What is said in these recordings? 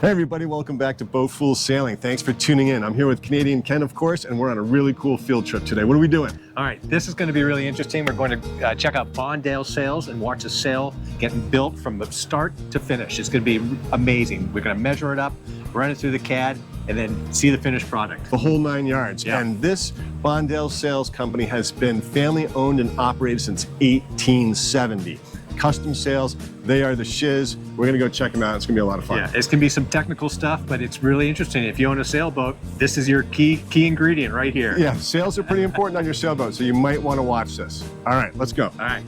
Hey everybody, welcome back to Bohndell Sailing. Thanks for tuning in. I'm here with Canadian Ken, of course, and we're on a really cool field trip today. What are we doing? All right, this is going to be really interesting. We're going to check out Bohndell Sails and watch a sail getting built from the start to finish. It's going to be amazing. We're going to measure it up, run it through the CAD, and then see the finished product. The whole 9 yards. Yeah. And this Bohndell Sails company has been family owned and operated since 1870. Custom sails, they are the shiz. We're gonna go check them out. It's gonna be a lot of fun. Yeah, it's going to be some technical stuff, but it's really interesting. If you own a sailboat, this is your key ingredient right here. Yeah, sails are pretty important on your sailboat, so you might wanna watch this. All right, let's go. All right.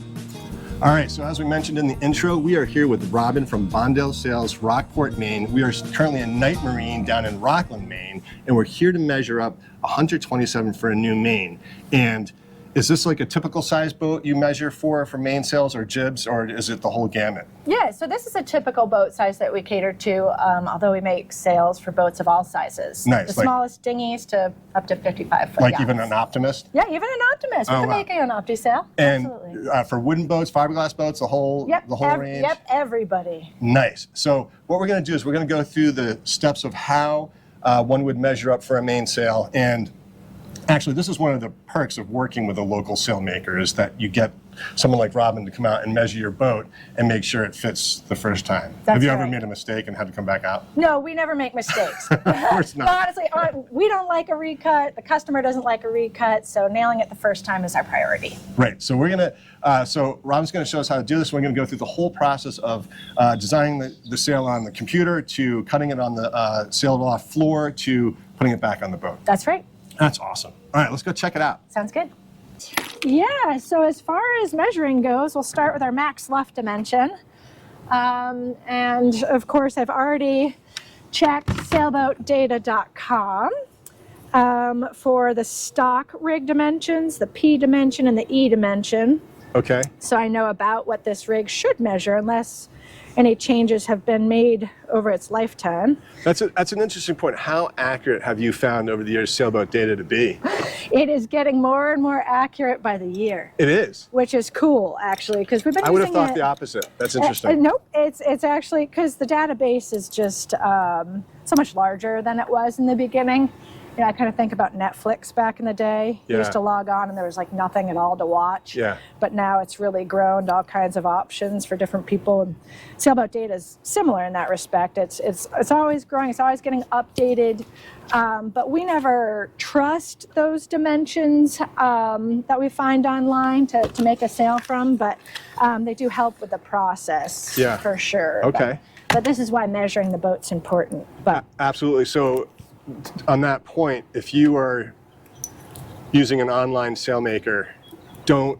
All right, so as we mentioned in the intro, we are here with Robin from Bohndell Sails, Rockport, Maine. We are currently in Night Marine down in Rockland, Maine, and we're here to measure up 127 for a new main. And is this like a typical size boat you measure for mainsails or jibs, or is it the whole gamut? Yeah, so this is a typical boat size that we cater to, although we make sails for boats of all sizes. Nice. The smallest dinghies to up to 55 foot Like yachts. even an Optimist? Yeah, even an Optimist. We can make an Opti sail. And Absolutely. For wooden boats, fiberglass boats, the whole range? Yep, everybody. Nice. So what we're going to do is we're going to go through the steps of how one would measure up for a mainsail. And actually, this is one of the perks of working with a local sailmaker, is that you get someone like Robin to come out and measure your boat and make sure it fits the first time. Have you ever made a mistake and had to come back out? No, we never make mistakes. Of course not. Honestly, we don't like a recut. The customer doesn't like a recut, so nailing it the first time is our priority. Right. So we're going to, so Robin's going to show us how to do this. We're going to go through the whole process of designing the sail on the computer, to cutting it on the sailed off floor, to putting it back on the boat. That's right. That's awesome. All right, let's go check it out. Sounds good. Yeah, so as far as measuring goes, we'll start with our max loft dimension. And of course, I've already checked sailboatdata.com for the stock rig dimensions, the P dimension and the E dimension. Okay. So I know about what this rig should measure, unless any changes have been made over its lifetime. That's an interesting point. How accurate have you found over the years sailboat data to be? It is getting more and more accurate by the year. It is. Which is cool, actually, because we've been I would have using thought the opposite. That's interesting. Nope, it's actually, because the database is just so much larger than it was in the beginning. You know, I kind of think about Netflix back in the day. You used to log on and there was like nothing at all to watch. Yeah. But now it's really grown to all kinds of options for different people. And sailboat data is similar in that respect. It's always growing. It's always getting updated. But we never trust those dimensions that we find online to make a sail from. But they do help with the process, for sure. Okay. But this is why measuring the boat's important. But absolutely. So on that point, if you are using an online sailmaker, don't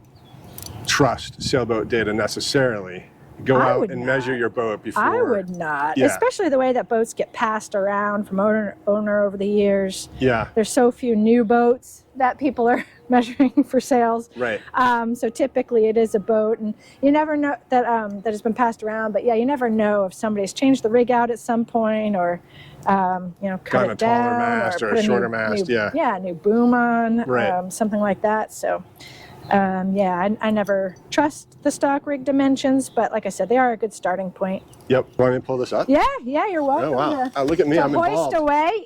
trust sailboat data necessarily. Go out and measure your boat before. I would not, Yeah. especially the way that boats get passed around from owner over the years. Yeah. There's so few new boats that people are measuring for sails. Right. So typically it is a boat, and you never know that that has been passed around. But yeah, you never know if somebody's changed the rig out at some point, or cut Gotten it down, a taller mast or a shorter mast. new boom on, Right. something like that. So. I never trust the stock rig dimensions, but like I said, they are a good starting point. Yep. Want me to pull this up? Yeah, you're welcome. Oh, wow. Look at me, I'm involved. Hoist away,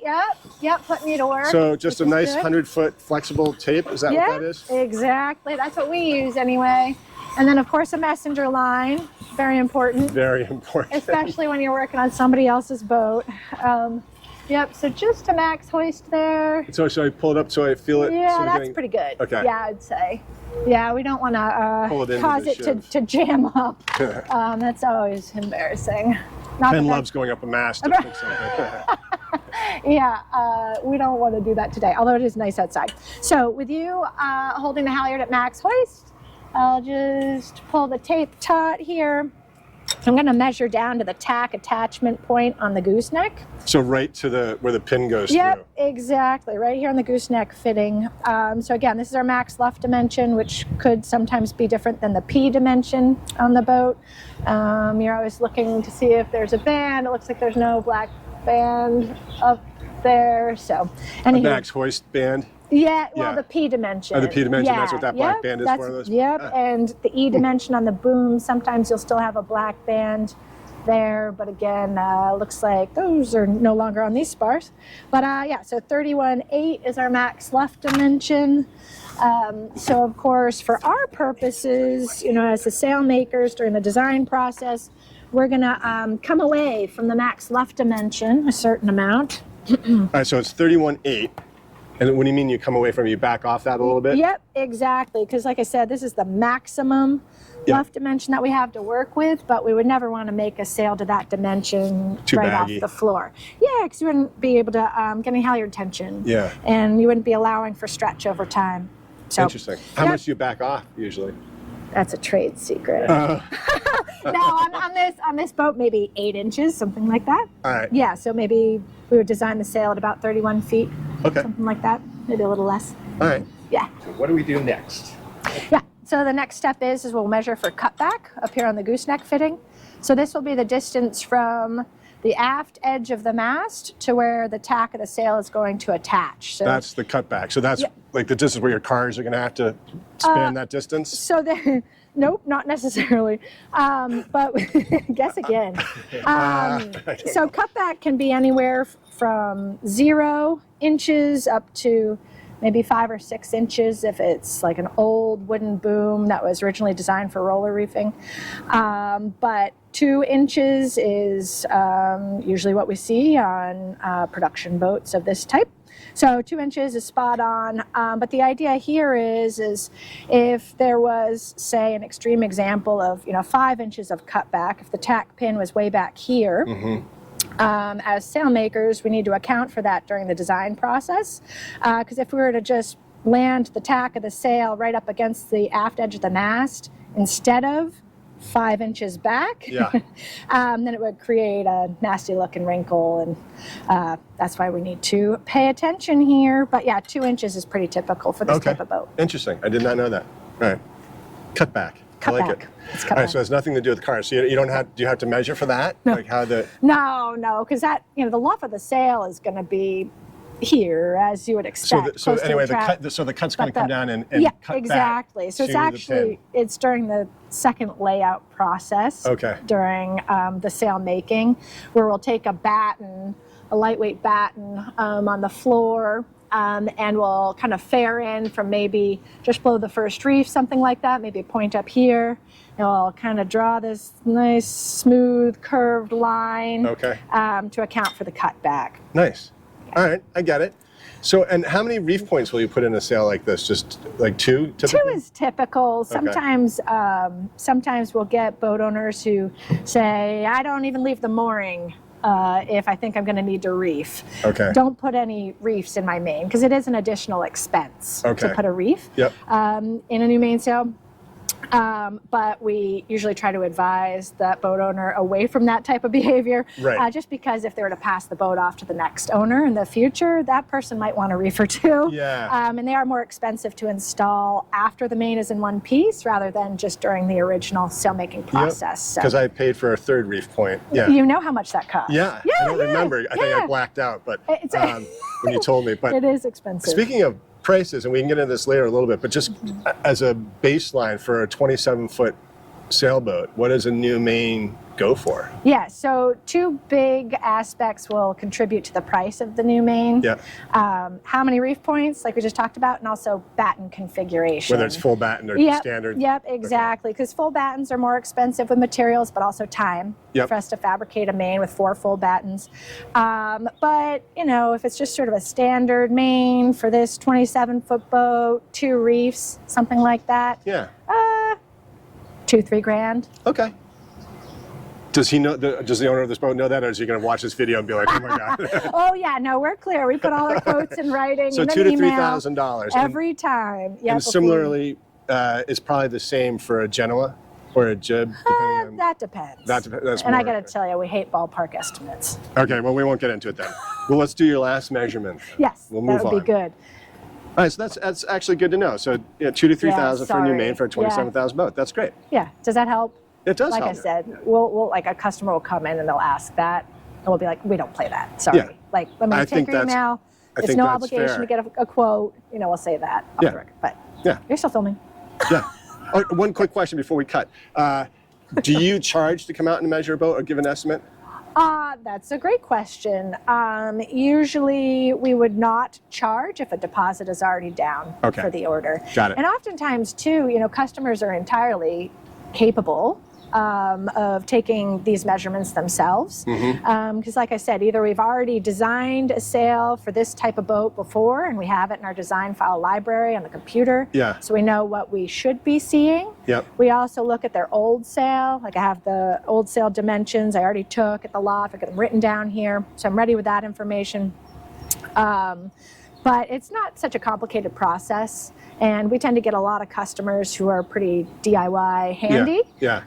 yep, putting you to work. So just a nice good. 100-foot flexible tape, is that what that is? Exactly. That's what we use anyway. And then, of course, a messenger line, very important. Very important. Especially when you're working on somebody else's boat. Yep, so just a max hoist there. So should I pull it up so I feel it? Yeah, so that's pretty good. Okay. Yeah, I'd say. Yeah, we don't want to cause it to jam up. That's always embarrassing. Ken loves going up a mast to fix something. Yeah, we don't want to do that today, although it is nice outside. So with you holding the halyard at max hoist, I'll just pull the tape taut here. I'm going to measure down to the tack attachment point on the gooseneck. So right to where the pin goes through. Yep, exactly. Right here on the gooseneck fitting. So again, this is our max loft dimension, which could sometimes be different than the P dimension on the boat. You're always looking to see if there's a band. It looks like there's no black band up there. So, a max hoist band? Yeah, well, the P dimension. Oh, the P dimension, yeah. that's what that black band is for? Those? Yep, and the E dimension on the boom, sometimes you'll still have a black band. there. But again, looks like those are no longer on these spars. But yeah, so 31.8 is our max left dimension. So of course, for our purposes, you know, as the sail makers during the design process, we're gonna come away from the max left dimension a certain amount. All right, so it's 31.8. And what do you mean you come away from it? You back off that a little bit? Yep, exactly. Because like I said, this is the maximum left dimension that we have to work with, but we would never want to make a sail to that dimension Too right baggy. off the floor. Yeah, because you wouldn't be able to get any halyard tension. Yeah. And you wouldn't be allowing for stretch over time. So, Interesting. How much do you back off usually? That's a trade secret. No, on this boat, maybe 8 inches, something like that. All right. Yeah, so maybe we would design the sail at about 31 feet. Okay. Something like that. Maybe a little less. All right. Yeah. So what do we do next? Yeah. So the next step is we'll measure for cutback up here on the gooseneck fitting. So this will be the distance from the aft edge of the mast to where the tack of the sail is going to attach. So That's the cutback. So that's like the distance where your cars are going to have to span that distance? So there, nope, not necessarily. But guess again. So cutback can be anywhere from 0 inches up to maybe 5 or 6 inches if it's like an old wooden boom that was originally designed for roller reefing. But 2 inches is usually what we see on production boats of this type. So 2 inches is spot on. But the idea here is if there was, say, an extreme example of 5 inches of cutback, if the tack pin was way back here, as sail makers, we need to account for that during the design process. Because if we were to just land the tack of the sail right up against the aft edge of the mast instead of 5 inches back, then it would create a nasty looking wrinkle, and that's why we need to pay attention here. But yeah, 2 inches is pretty typical for this type of boat. Interesting. I did not know that. All right. Cutback. I like it. It's All right, so it has nothing to do with cars. So you don't have, do you have to measure for that? No. Like how the... No, because that, the luff of the sail is going to be here, as you would expect. So anyway, the cut's going to come down and yeah, cut exactly. back So it's to the actually, pin. it's during the second layout process. Okay. During the sail making, where we'll take a batten, a lightweight batten on the floor, and we'll kind of fare in from maybe just below the first reef, something like that, maybe a point up here. And we'll kind of draw this nice, smooth, curved line to account for the cutback. Nice. All right, I get it. So, and how many reef points will you put in a sail like this? Just like 2? Typically? 2 is typical. Sometimes, sometimes we'll get boat owners who say, I don't even leave the mooring if I think I'm going to need to reef. Okay. Don't put any reefs in my main, because it is an additional expense to put a reef in a new mainsail. But we usually try to advise that boat owner away from that type of behavior, just because if they were to pass the boat off to the next owner in the future, that person might want a reef or 2. Yeah. And they are more expensive to install after the main is in one piece rather than just during the original sailmaking process. Because I paid for a 3rd reef point. Yeah. You know how much that costs. Yeah. I don't remember. I think I blacked out, but when you told me. But it is expensive. Speaking of prices, and we can get into this later a little bit, but just as a baseline for a 27-foot sailboat, what does a new main go for? Yeah, so 2 big aspects will contribute to the price of the new main. Yeah. How many reef points, like we just talked about, and also batten configuration. Whether it's full batten or standard. Yep, exactly, because full battens are more expensive with materials, but also time for us to fabricate a main with 4 full battens. But, if it's just sort of a standard main for this 27-foot boat, 2 reefs, something like that. Yeah. $2-3 grand. Okay. Does he know? Does the owner of this boat know that, or is he going to watch this video and be like, "Oh my god"? Oh yeah, no, we're clear. We put all our quotes in writing. So in an $2,000 to email $3,000 every time. Yeah. And similarly, it's probably the same for a Genoa or a jib. That depends. That's and I got to tell you, we hate ballpark estimates. Okay, well, we won't get into it then. Well, let's do your last measurement. Yes, we'll move that would be good. All right, so that's actually good to know. So $2,000 to $3,000 for a new main for a 27,000 boat. That's great. Yeah. Does that help? It does like help. I said, we'll like a customer will come in and they'll ask that, and we'll be like, we don't play that. Sorry. Yeah. Like, let me take your email. There's no obligation to get a quote. We'll say that off the record. But you're still filming. Yeah. Oh, one quick question before we cut. Do you charge to come out and measure a boat or give an estimate? That's a great question. Usually we would not charge if a deposit is already down for the order. Got it. And oftentimes too, customers are entirely capable of taking these measurements themselves. Because like I said, either we've already designed a sail for this type of boat before and we have it in our design file library on the computer. Yeah. So we know what we should be seeing. Yep. We also look at their old sail. Like I have the old sail dimensions I already took at the loft. I got them written down here. So I'm ready with that information. But it's not such a complicated process. And we tend to get a lot of customers who are pretty DIY handy. Yeah.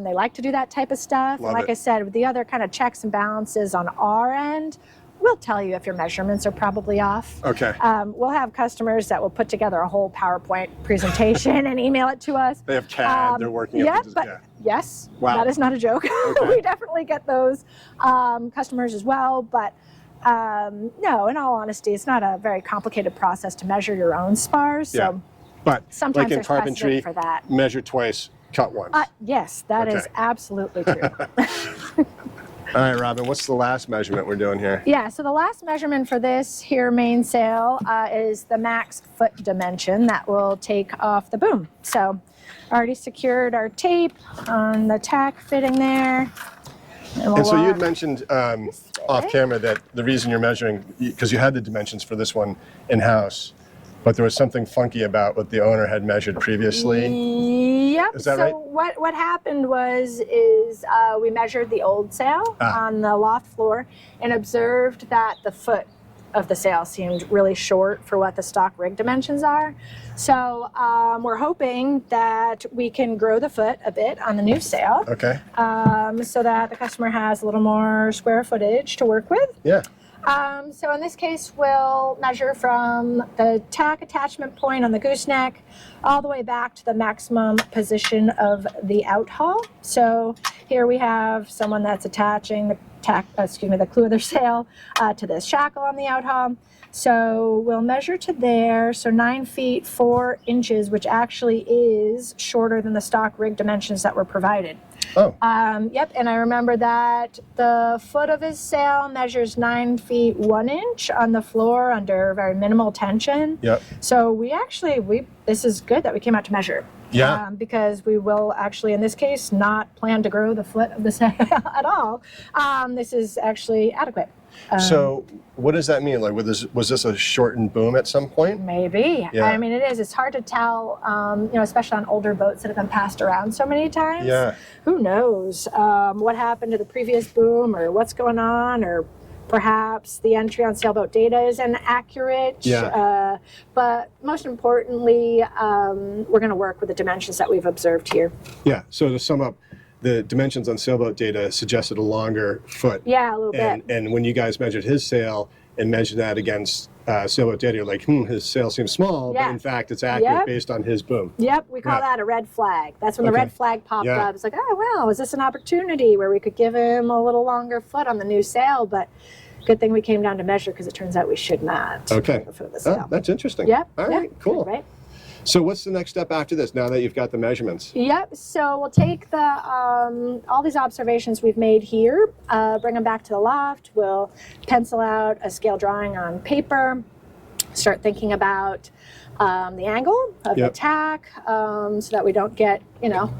They like to do that type of stuff. Love and like it. I said, with the other kind of checks and balances on our end, we'll tell you if your measurements are probably off. Okay. We'll have customers that will put together a whole PowerPoint presentation and email it to us. They have CAD. They're working. Yeah, up but yes, Wow. that is not a joke. Okay. We definitely get those customers as well. But no, in all honesty, it's not a very complicated process to measure your own spars. So But sometimes like in there's carpentry, precedent for that. measure twice, cut once. Yes, that is Okay. absolutely true. All right, Robin, what's the last measurement we're doing here? Yeah, so the last measurement for this here mainsail is the max foot dimension that will take off the boom. So already secured our tape on the tack fitting there. And so you had mentioned way. off camera that the reason you're measuring, because you had the dimensions for this one in-house, but there was something funky about what the owner had measured previously. Yep. Is that so right? what happened was we measured the old sail on the loft floor and observed that the foot of the sail seemed really short for what the stock rig dimensions are. So we're hoping that we can grow the foot a bit on the new sail. Okay. So that the customer has a little more square footage to work with. Yeah. So in this case, we'll measure from the tack attachment point on the gooseneck all the way back to the maximum position of the outhaul. So here we have someone that's attaching the the clew of their sail to this shackle on the outhaul. So we'll measure to there, so 9 feet 4 inches, which actually is shorter than the stock rig dimensions that were provided. Oh. Yep, and I remember that the foot of his sail measures 9 feet 1 inch on the floor under very minimal tension. Yep. So this is good that we came out to measure. Yeah. Because we will actually, in this case, not plan to grow the foot of the sail at all. This is actually adequate. So what does that mean? Like, was this a shortened boom at some point? Maybe. Yeah. I mean, it is. It's hard to tell, especially on older boats that have been passed around so many times. Yeah. Who knows what happened to the previous boom or what's going on, or perhaps the entry on sailboat data is inaccurate. Yeah. But most importantly, we're going to work with the dimensions that we've observed here. Yeah. So to sum up, the dimensions on sailboat data suggested a longer foot. Yeah, a little bit. And when you guys measured his sail and measured that against sailboat data, you're like, his sail seems small, Yeah. but in fact it's accurate Yep. based on his boom. Yep, we call Yeah. that a red flag. That's when the Okay. red flag popped Yeah. up. It's like, oh, well, is this an opportunity where we could give him a little longer foot on the new sail? But good thing we came down to measure, because it turns out we should not. Okay. The foot of the sail. Oh, that's interesting. Yep. All right, yep, cool. Right. So what's the next step after this, now that you've got the measurements? Yep. So we'll take all these observations we've made here, bring them back to the loft. We'll pencil out a scale drawing on paper, start thinking about the angle of the Yep. tack, so that we don't get,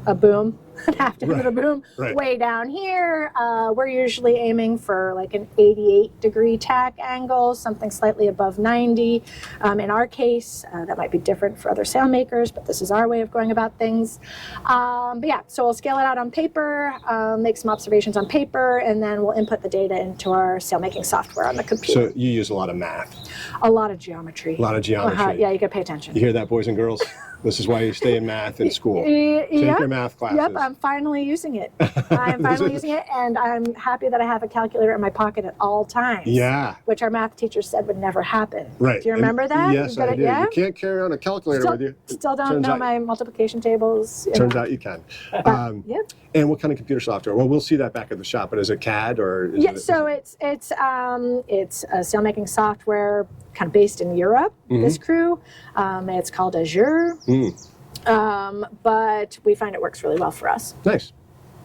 a boom, have to hit a boom Right. way down here. We're usually aiming for like an 88-degree tack angle, something slightly above 90. In our case, that might be different for other sailmakers, but this is our way of going about things. But yeah, so we'll scale it out on paper, make some observations on paper, and then we'll input the data into our sailmaking software on the computer. So you use a lot of math, A lot of geometry. a lot of geometry. Yeah, you gotta pay attention. You hear that, boys and girls? This is why you stay in math in school. Yep. Take your math classes. Yep, I'm finally using it. I'm finally using it, and I'm happy that I have a calculator in my pocket at all times. Yeah. Which our math teacher said would never happen. Right. Do you remember that? Yes, You got I it, do. Yeah? You can't carry around a calculator with you. Still don't Turns know out- my multiplication tables. Turns out you can. Yep. And what kind of computer software? Well, we'll see that back at the shop, but is it CAD or? Is Yeah, it, so it's a sailmaking software kind of based in Europe, this crew. It's called Azure. But we find it works really well for us. Nice.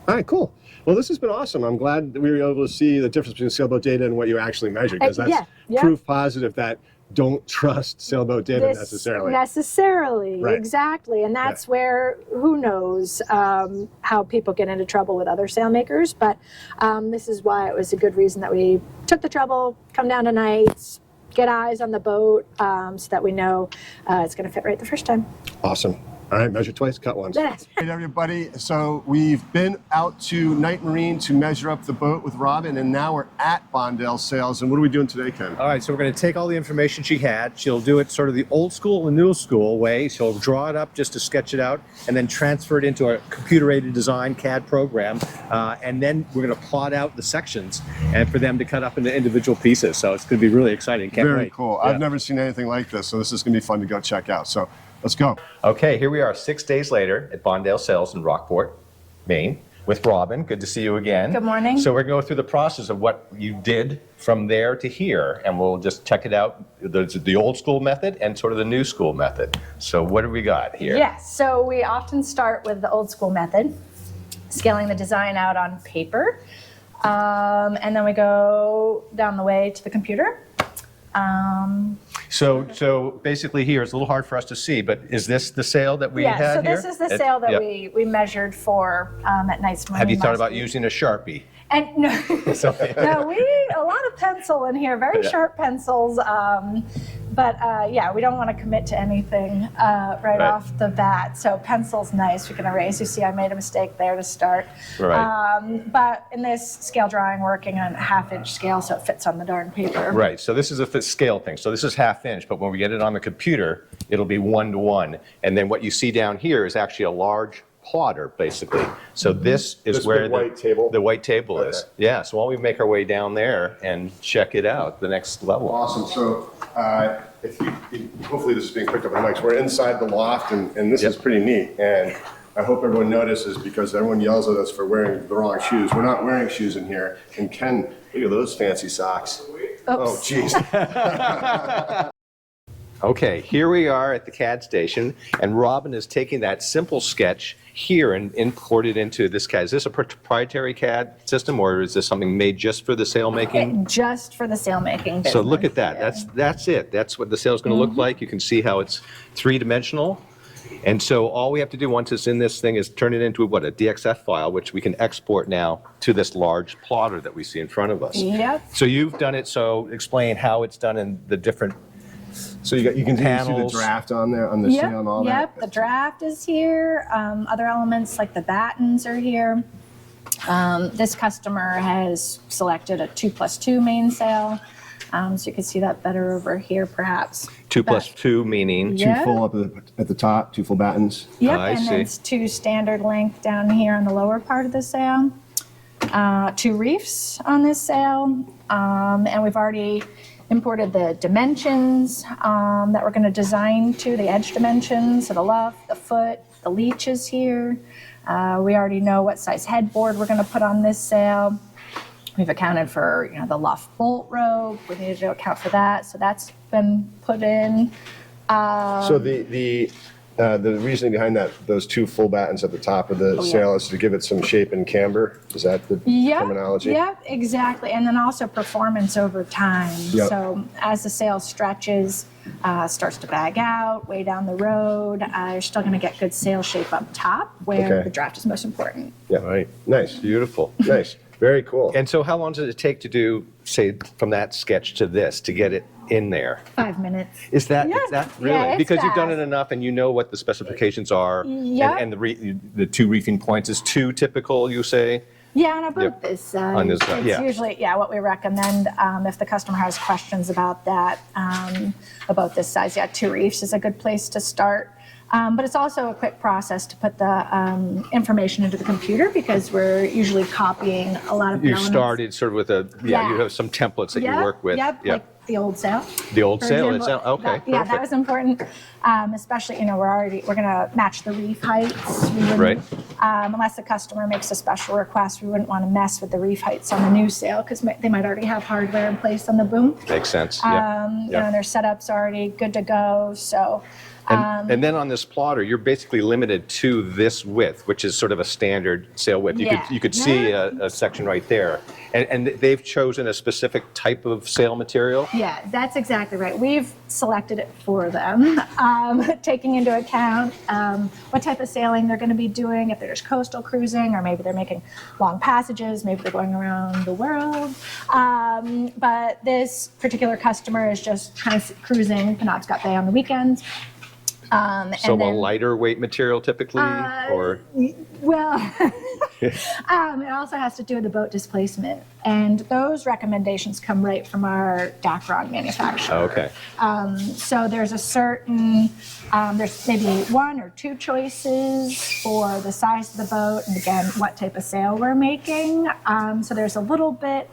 All right, cool. Well, this has been awesome. I'm glad that we were able to see the difference between sailboat data and what you actually measured, because that's proof positive that don't trust sailboat data necessarily. Right. Exactly. And that's where, who knows how people get into trouble with other sailmakers. But this is why it was a good reason that we took the trouble, come down tonight, get eyes on the boat so that we know it's going to fit right the first time. Awesome. All right, measure twice, cut once. Yes. Hey everybody, so we've been out to Night Marine to measure up the boat with Robin, and now we're at Bohndell Sails. And what are we doing today, Ken? All right, so we're going to take all the information she had. She'll do it sort of the old school and new school way. She'll draw it up just to sketch it out and then transfer it into a computer-aided design CAD program. And then we're going to plot out the sections and for them to cut up into individual pieces. So it's going to be really exciting. Can't Very wait. cool. Yeah. I've never seen anything like this, so this is going to be fun to go check out. So let's go. Okay, here we are 6 days later at Bohndell Sails in Rockport, Maine, with Robin. Good to see you again. Good morning. So we're going to go through the process of what you did from there to here, and we'll just check it out. There's the old school method and sort of the new school method. So what do we got here? Yes, so we often start with the old school method, scaling the design out on paper, and then we go down the way to the computer. So basically here, it's a little hard for us to see, but is this the sail that we had so here? this is the sail that we measured for at Night's Marine. Have you thought last about week. using a Sharpie? And no, no, a lot of pencil in here, very sharp pencils. But yeah, we don't want to commit to anything right off the bat. So pencil's nice. We can erase. You see, I made a mistake there to start. Right. But in this scale drawing, working on a 1/2-inch scale, so it fits on the darn paper. Right. So this is a scale thing. So this is 1/2 inch, but when we get it on the computer, it'll be 1:1. And then what you see down here is actually a large plotter, basically. So this is where big white table? the white table is. Yeah. So why don't we make our way down there and check it out, the next level. Awesome. So if you, hopefully this is being picked up on mics. We're inside the loft, and this is pretty neat. And I hope everyone notices, because everyone yells at us for wearing the wrong shoes. We're not wearing shoes in here. And Ken, look at those fancy socks. Oops. Oh, jeez. Okay, here we are at the CAD station, and Robin is taking that simple sketch here and imported into this CAD. Is this a proprietary CAD system, or is this something made just for the sailmaking? Just for the sailmaking business. So look at that. That's it. That's what the sail is going to look like. You can see how it's three-dimensional. And so all we have to do once it's in this thing is turn it into what, a DXF file, which we can export now to this large plotter that we see in front of us. Yep. So you've done it. So explain how it's done in the different. So you can see the panels. draft on there, on the sail and all that? Yep, the draft is here. Other elements like the battens are here. This customer has selected a 2+2 mainsail. So you can see that better over here, perhaps. 2+2 meaning? Yeah. Two full up at the top, two full battens. Yep, I and see. then it's 2 standard length down here on the lower part of the sail. 2 reefs on this sail. And we've already imported the dimensions that we're going to design to, the edge dimensions, so the luff, the foot, the leech is here. We already know what size headboard we're going to put on this sail. We've accounted for the luff bolt rope. We needed to account for that, so that's been put in. So the reasoning behind those 2 full battens at the top of the sail is to give it some shape and camber. Is that the terminology? Yep, exactly. And then also performance over time. Yep. So as the sail stretches, starts to bag out, way down the road, you're still going to get good sail shape up top where the draft is most important. Yeah, right. Nice. Beautiful. Nice. Very cool. And so how long does it take to do, say, from that sketch to this, to get it in there? 5 minutes. Is that really? Yeah, it's because you've done it fast. enough and you know what the specifications are. Yep. And the 2 reefing points is 2 typical, you say? Yeah, on a boat this size. On this size, it's yeah. usually what we recommend if the customer has questions about that, about this size. 2 reefs is a good place to start. But it's also a quick process to put the information into the computer, because we're usually copying a lot of the You elements. started sort of with you have some templates that you work with. Yep, like the old sail. The old for sail example. itself. Okay, Yeah, perfect. that was important, especially, we're going to match the reef heights. We wouldn't, Right. Unless the customer makes a special request, we wouldn't want to mess with the reef heights on the new sail, because they might already have hardware in place on the boom. Makes sense. And their setup's already good to go. So And then on this plotter, you're basically limited to this width, which is sort of a standard sail width. You could see a section right there. And they've chosen a specific type of sail material? Yeah, that's exactly right. We've selected it for them, taking into account what type of sailing they're going to be doing, if they're just coastal cruising, or maybe they're making long passages, maybe they're going around the world. But this particular customer is just kind of cruising Penobscot Bay on the weekends. So a lighter weight material typically, or? Well, it also has to do with the boat displacement, and those recommendations come right from our Dacron manufacturer. Okay. So there's a certain, there's maybe 1 or 2 choices for the size of the boat, and again, what type of sail we're making. So there's a little bit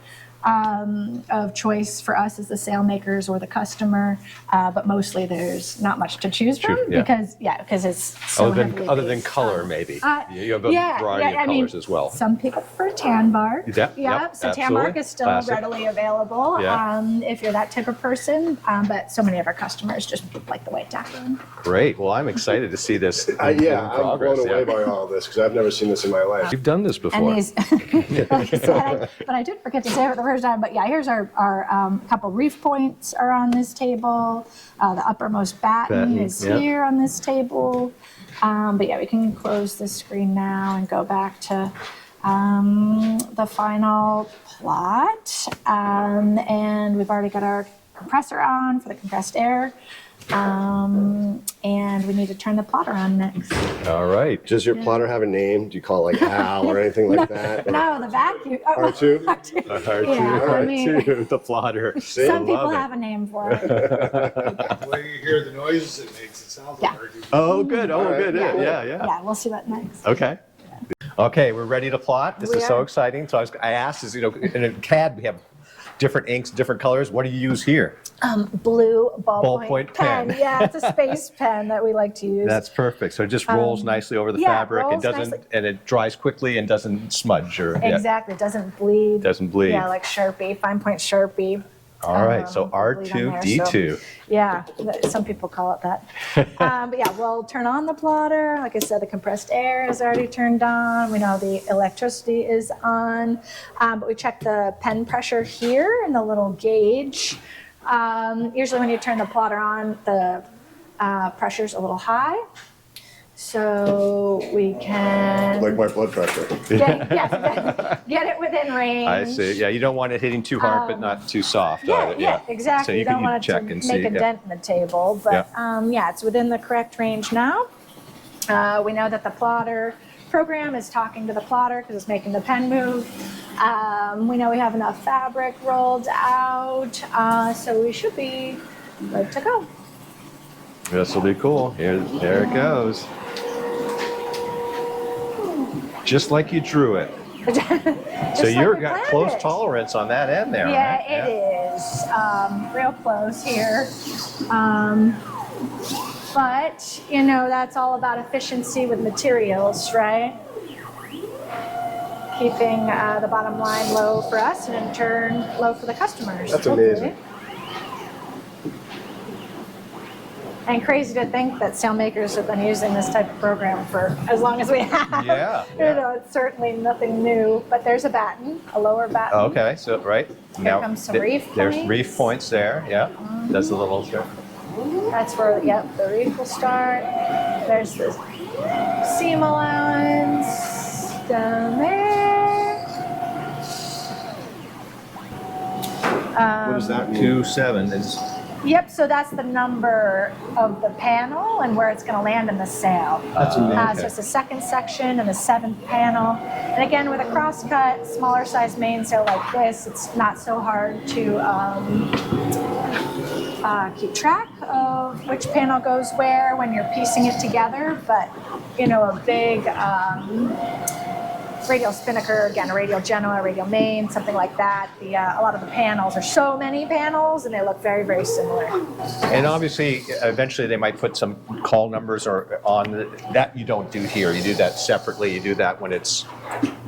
of choice for us as the sail makers or the customer, but mostly there's not much to choose from because it's so heavily other than based color, on- maybe. You have a variety of colors as well. Some people prefer tan bark. Yep, So tan absolutely. bark is still Classic. readily available if you're that type of person. But so many of our customers just like the white Dacron. Great. Well, I'm excited to see this in I'm progress. blown away by all this because I've never seen this in my life. You've done this before. And these, like I said, but I did forget to say it the first time. But yeah, here's our couple reef points are on this table. The uppermost batten is here on this table. But yeah, we can close the screen now and go back to the final plot. And we've already got our compressor on for the compressed air. And we need to turn the plotter on next. All right. Does your plotter have a name? Do you call it like Hal or anything like that? Or No, the vacuum. R2? Yeah, I mean, the plotter. some people have a name for it. The way you hear the noises it makes, it sounds like R2D2. Oh, good. Oh, All right. good. Yeah. Yeah, we'll see that next. Okay. Okay, we're ready to plot. This We is so are. exciting. So I asked, in a CAD, we have different inks, different colors. What do you use here? Blue ballpoint Ballpoint pen. Yeah, it's a space pen that we like to use. That's perfect. So it just rolls nicely over the yeah, fabric. It rolls doesn't, nicely. and it dries quickly and doesn't smudge or Exactly. It doesn't bleed. doesn't bleed. Yeah, like Sharpie, fine point Sharpie. All right. So bleed on there, R2D2. Yeah, some people call it that. But yeah, we'll turn on the plotter. Like I said, the compressed air is already turned on. We know the electricity is on. But we check the pen pressure here in the little gauge. Usually when you turn the plotter on, the pressure's a little high. So we can Like my blood pressure. get it within range. I see. Yeah, you don't want it hitting too hard, but not too soft. Yeah, exactly. So you you don't can want it check to and make see. a dent in the table, but yeah, it's within the correct range now. We know that the plotter program is talking to the plotter because it's making the pen move. We know we have enough fabric rolled out, so we should be good to go. This will be cool. There it goes. Just like you drew it. So like you're we got planned close it. tolerance on that end there. Yeah, right? it is. Real close here. But, you know, that's all about efficiency with materials, right? Keeping the bottom line low for us and in turn low for the customers. That's hopefully. amazing. And crazy to think that sailmakers have been using this type of program for as long as we have. Yeah, You know, it's certainly nothing new, but there's a batten, a lower batten. Okay, so right. Here comes some reef There's points. reef points there, yeah. That's a little, That's where, yep, the reef will start. There's the seam allowance down there. What does that mean? 2.7 is, Yep, so that's the number of the panel and where it's going to land in the sail. That's amazing. So it's the second section and the 7th panel. And again, with a crosscut, smaller size mainsail like this, it's not so hard to keep track of which panel goes where when you're piecing it together. But, you know, a big radial spinnaker, again, a radial Genoa, a radial main, something like that. A lot of the panels are so many panels and they look very, very similar. and obviously, eventually they might put some call numbers or on that you don't do here. You do that separately. You do that when it's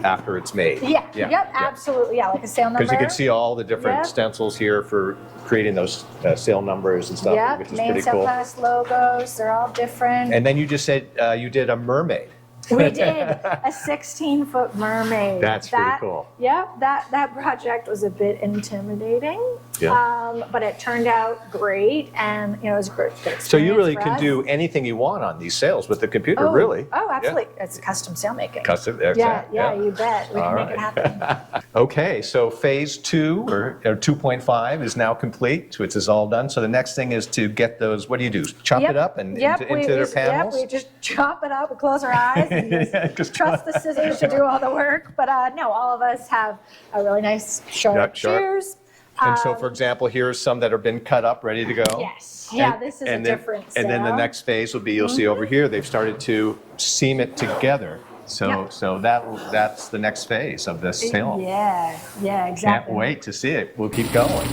after it's made. Yeah, yep, absolutely. Yeah, like a sail number. Because you can see all the different Yep. stencils here for creating those sail numbers and stuff, Yep, which is main pretty sail cool. class logos, they're all different. And then you just said you did a mermaid. We did a 16-foot mermaid. That's pretty cool. Yep, that project was a bit intimidating, Yeah. but it turned out great, and it was a great experience. So you really for can us. do anything you want on these sails with the computer, Oh, really. Oh, absolutely. It's custom sailmaking. Custom, that's Yeah, it, yeah, you bet. We All can make it happen. Okay, so phase 2 or 2.5 is now complete, so it's all done. So the next thing is to get those, what do you do? Chop Yep, it up and yep, into their panels? Yep, we just chop it up, we close our eyes, and just trust the scissors to do all the work. But no, all of us have a really nice sharp shears. And so, for example, here's some that have been cut up, ready to go. Yes. Yeah, And- this is a and then- different And then the sail. next phase will be, you'll see over here, they've started to seam it together. So, Yep. so that's the next phase of this sail. Yeah, Can't exactly. wait to see it. We'll keep going.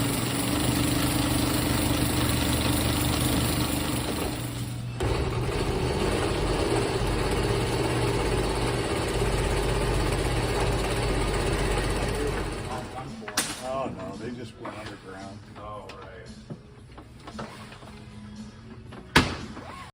Oh, no, they just went underground. Oh, right.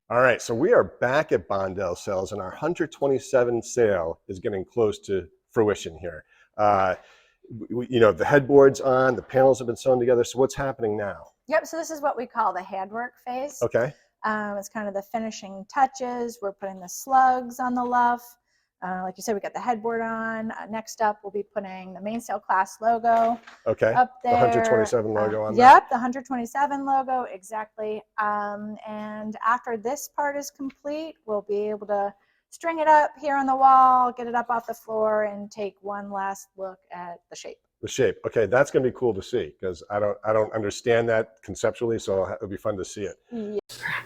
All right, so we are back at Bohndell Sails, and our 127 sail is getting close to fruition here. The headboard's on, the panels have been sewn together, so what's happening now? Yep, so this is what we call the handwork phase. Okay, It's kind of the finishing touches. We're putting the slugs on the luff. Like you said, we got the headboard on. Next up, we'll be putting the mainsail class logo okay. up there. The 127 logo on Yep, the 127 logo, exactly. And after this part is complete, we'll be able to string it up here on the wall, get it up off the floor, and take one last look at the shape. The shape. Okay, that's going to be cool to see because I don't understand that conceptually, so it'll be fun to see it. Yeah.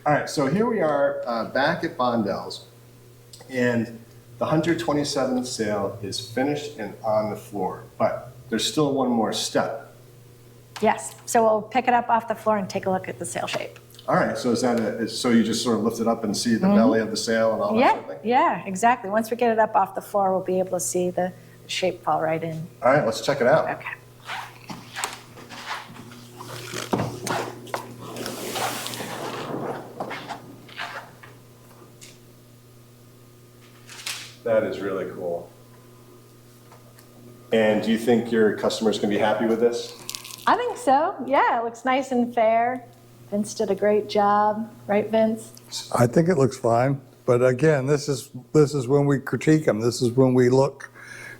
All right, so here we are back at Bohndell's, and the 127th sail is finished and on the floor, but there's still one more step. Yes, so we'll pick it up off the floor and take a look at the sail shape. All right, so so you just sort of lift it up and see the belly of the sail and all that Yeah, sort of thing? yeah, exactly. Once we get it up off the floor, we'll be able to see the shape fall right in. All right, let's check it out. Okay. That is really cool. And do you think your customers can be happy with this? I think so. Yeah, it looks nice and fair. Vince did a great job, right, Vince? I think it looks fine, but again, this is when we critique them. This is when we look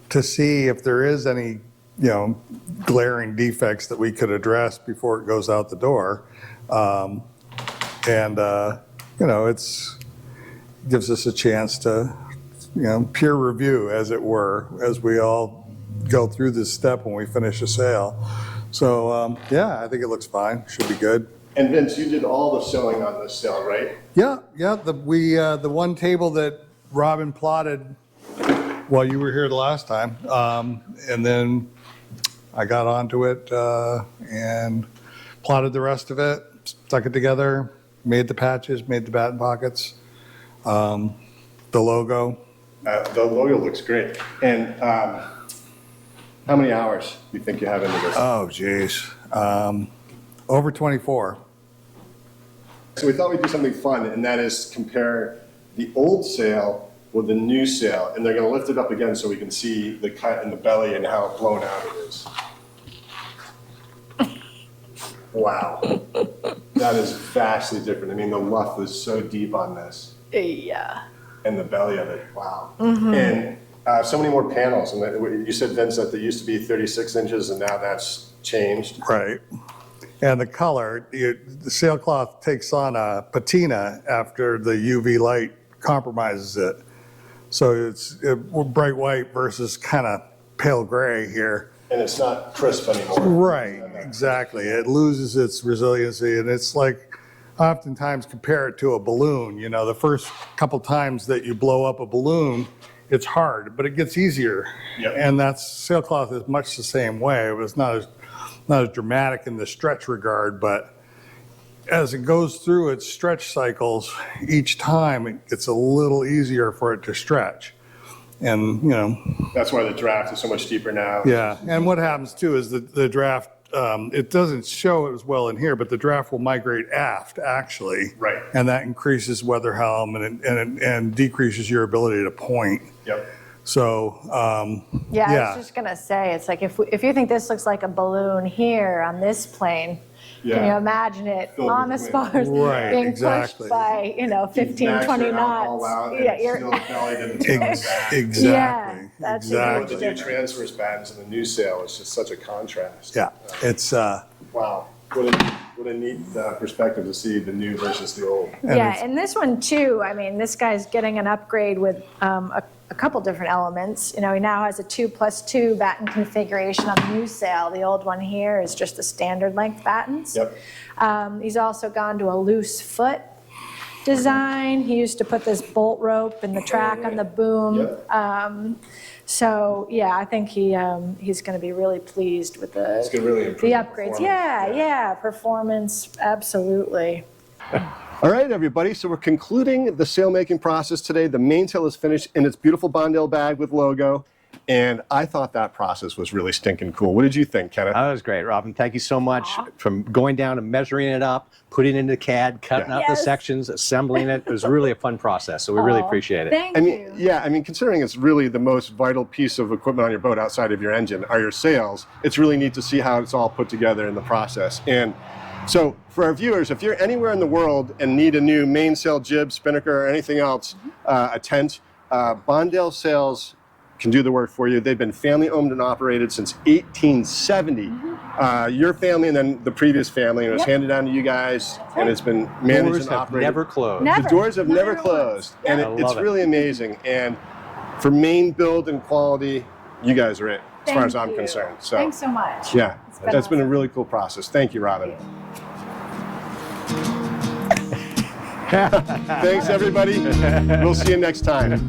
to see if there is any, glaring defects that we could address before it goes out the door. It's gives us a chance to, peer review, as it were, as we all go through this step when we finish a sail. So I think it looks fine. Should be good. And Vince, you did all the sewing on this sail, right? Yeah. The one table that Robin plotted while you were here the last time, and then I got onto it and plotted the rest of it, stuck it together, made the patches, made the batten pockets, the logo. The logo looks great. And how many hours do you think you have into this? Oh, geez. Over 24. So we thought we'd do something fun, and that is compare the old sail with the new sail, and they're going to lift it up again so we can see the cut in the belly and how blown out it is. Wow. That is vastly different. I mean, the luff is so deep on this. Yeah. And the belly of it, wow. And so many more panels. And you said, Vince, that they used to be 36 inches, and now that's changed. Right. And the color, the sailcloth takes on a patina after the UV light compromises it. So it's bright white versus kind of pale gray here. And it's not crisp anymore. Right, exactly. It loses its resiliency, and it's like, oftentimes compare it to a balloon. The first couple times that you blow up a balloon, it's hard, but it gets easier. Yep. And sailcloth is much the same way. It was not as dramatic in the stretch regard, but as it goes through its stretch cycles, each time it gets a little easier for it to stretch. And, you know, That's why the draft is so much deeper now. yeah. And what happens too is the draft, it doesn't show it as well in here, but the draft will migrate aft actually. Right. And that increases weather helm and decreases your ability to point. Yep. So, Yeah, I yeah. was just gonna say, it's like if you think this looks like a balloon here on this plane, can you Yeah. imagine it Filled on the with spars Right, being exactly. pushed by 15, 20 knots? Yeah, you're, still bellied in the tail back. Exactly. Yeah, that's With exactly. the new transverse battens and the new sail, it's just such a contrast. Yeah. It's, Wow. What a neat perspective to see the new versus the old. yeah, and this one too, I mean, this guy's getting an upgrade with a couple different elements. You know, he now has a 2+2 batten configuration on the new sail. The old one here is just the standard length battens. Yep. He's also gone to a loose foot design. He used to put this bolt rope in the track on the boom. Yep. So yeah, I think he's going to be really pleased with It's the gonna really improve the the upgrades. performance. Yeah, performance, absolutely. All right, everybody. So we're concluding the sailmaking process today. The mainsail is finished in its beautiful Bohndell bag with logo. And I thought that process was really stinking cool. What did you think, Kenneth? That was great, Robin. Thank you so much. From going down and measuring it up, putting it into CAD, cutting Yeah. out the Yes. sections, assembling it. It was really a fun process. So we really Aw, appreciate it. Thank I you. mean, yeah, I mean, considering it's really the most vital piece of equipment on your boat outside of your engine are your sails, it's really neat to see how it's all put together in the process. And so for our viewers, if you're anywhere in the world and need a new mainsail, jib, spinnaker, or anything else, a tent, Bohndell Sails can do the work for you. They've been family owned and operated since 1870. Your family and then the previous family, and it was Yep. handed down to you guys, and it's been managed Doors and have operated. never closed. Never. The doors have never Never closed, and I it's love it. really amazing. And for main build and quality, you guys are it, as far Thank as I'm you. concerned. So, Thanks so much. yeah, It's that's been a awesome. really cool process. Thank you, Robin. Thank you. Thanks, everybody. We'll see you next time.